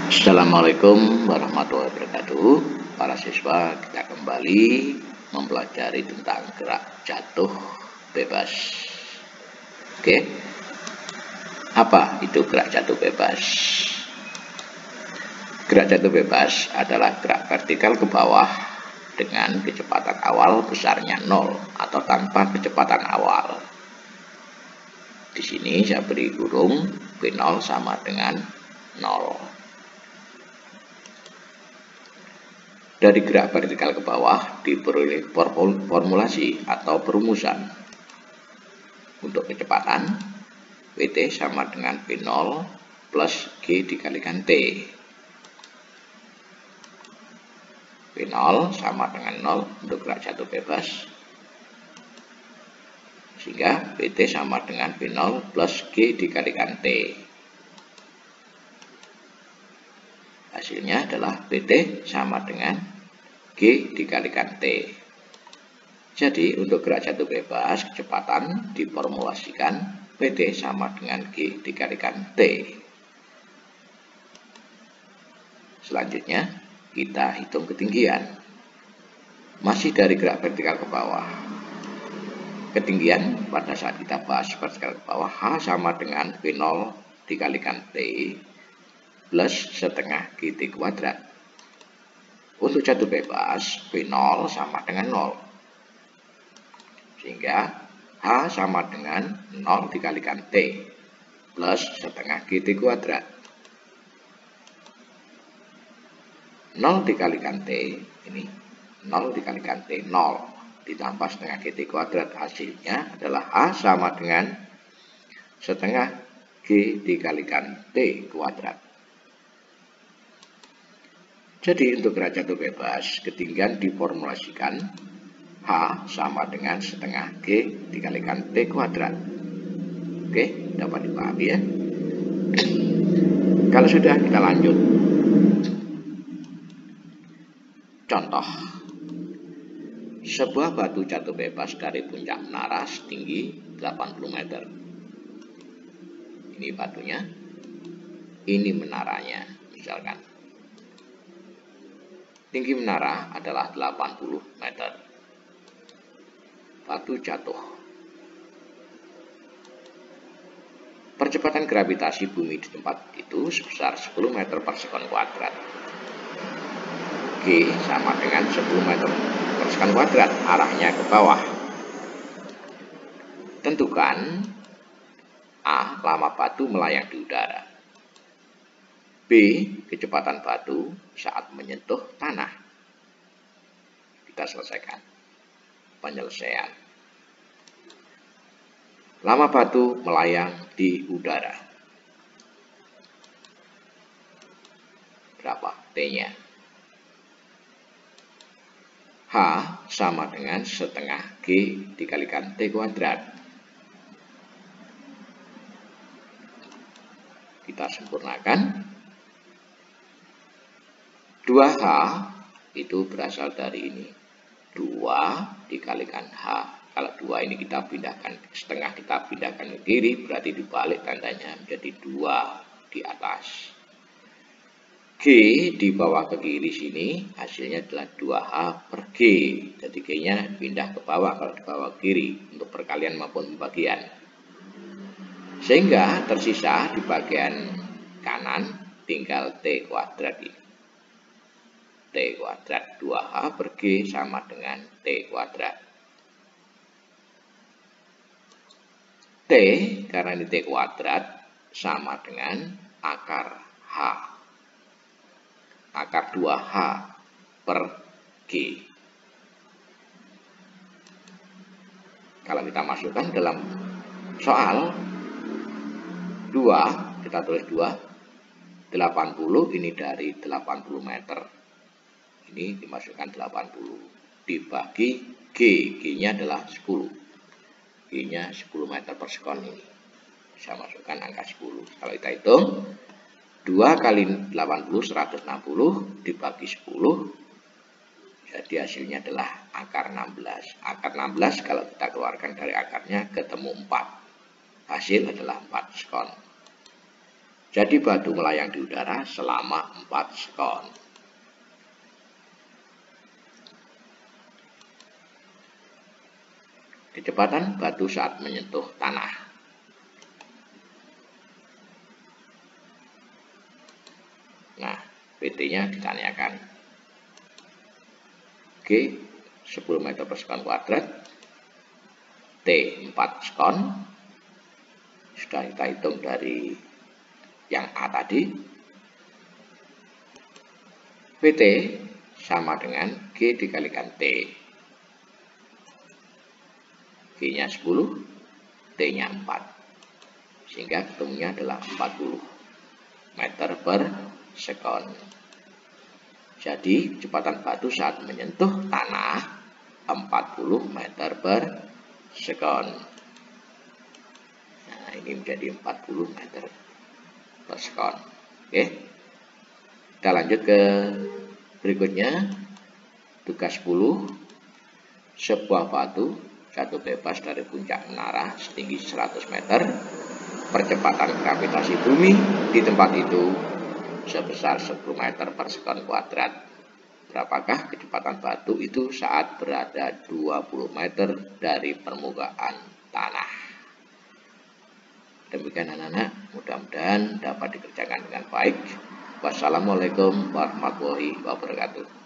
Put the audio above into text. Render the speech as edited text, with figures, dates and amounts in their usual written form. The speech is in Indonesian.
Assalamualaikum warahmatullahi wabarakatuh. Para siswa, kita kembali mempelajari tentang gerak jatuh bebas. Oke, apa itu gerak jatuh bebas? Gerak jatuh bebas adalah gerak vertikal ke bawah dengan kecepatan awal besarnya 0 atau tanpa kecepatan awal. Di sini saya beri kurung V0 sama dengan 0. Dari gerak vertikal ke bawah diperoleh formulasi atau perumusan. Untuk kecepatan, Vt sama dengan V0 plus G dikalikan T. V0 sama dengan 0 untuk gerak jatuh bebas. Sehingga Vt sama dengan V0 plus G dikalikan T. Hasilnya adalah Vt sama dengan G dikalikan T. Jadi untuk gerak jatuh bebas kecepatan diformulasikan Vt sama dengan G dikalikan T. Selanjutnya kita hitung ketinggian. Masih dari gerak vertikal ke bawah. Ketinggian pada saat kita bahas vertikal ke bawah, H sama dengan V0 dikalikan T plus setengah GT kuadrat. Untuk jatuh bebas, V0 sama dengan 0. Sehingga H sama dengan 0 dikalikan T plus setengah GT kuadrat. 0 dikalikan T, ini 0 dikalikan T, 0 ditambah setengah GT kuadrat. Hasilnya adalah H sama dengan setengah G dikalikan T kuadrat. Jadi untuk gerak jatuh bebas, ketinggian diformulasikan H sama dengan setengah G dikalikan T kuadrat. Oke, dapat dipahami ya. Kalau sudah, kita lanjut. Contoh. Sebuah batu jatuh bebas dari puncak menara setinggi 80 meter. Ini batunya, ini menaranya, misalkan. Tinggi menara adalah 80 meter. Batu jatuh. Percepatan gravitasi bumi di tempat itu sebesar 10 meter per sekon kuadrat. G sama dengan 10 meter per sekon kuadrat, arahnya ke bawah. Tentukan A, lama batu melayang di udara. B, kecepatan batu saat menyentuh tanah. Kita selesaikan penyelesaian. Lama batu melayang di udara. Berapa T-nya? H sama dengan setengah G dikalikan T kuadrat. Kita sempurnakan. 2H itu berasal dari ini. 2 dikalikan H. Kalau 2 ini kita pindahkan setengah, kita pindahkan ke kiri, berarti dibalik tandanya menjadi 2 di atas. G di bawah ke kiri sini, hasilnya adalah 2H per G. Jadi G-nya pindah ke bawah kalau di bawah ke kiri, untuk perkalian maupun pembagian. Sehingga tersisa di bagian kanan tinggal T kuadrat ini. T kuadrat 2H per G sama dengan T kuadrat. T, karena ini T kuadrat, sama dengan akar H. Akar 2H per G. Kalau kita masukkan dalam soal 2, kita tulis 2, 80 ini dari 80 meter. Ini dimasukkan 80 dibagi G. G-nya adalah 10. G-nya 10 meter per sekon ini. Saya masukkan angka 10. Kalau kita hitung, 2 kali 80, 160 dibagi 10. Jadi hasilnya adalah akar 16. Akar 16 kalau kita keluarkan dari akarnya ketemu 4. Hasil adalah 4 sekon. Jadi batu melayang di udara selama 4 sekon. Kecepatan batu saat menyentuh tanah. Nah, PT-nya ditanyakan. G 10 meter per sekon kuadrat, T 4 sekon. Sudah kita hitung dari yang A tadi. PT sama dengan G dikalikan T. G-nya 10, T-nya 4. Sehingga ketemunya adalah 40 meter per sekon. Jadi kecepatan batu saat menyentuh tanah 40 meter per sekon. Nah, ini menjadi 40 meter per sekon. Oke. Kita lanjut ke berikutnya. Tugas 10. Sebuah batu jatuh bebas dari puncak menara setinggi 100 meter. Percepatan gravitasi bumi di tempat itu sebesar 10 meter per sekon kuadrat. Berapakah kecepatan batu itu saat berada 20 meter dari permukaan tanah? Demikian anak-anak, mudah-mudahan dapat dikerjakan dengan baik. Wassalamualaikum warahmatullahi wabarakatuh.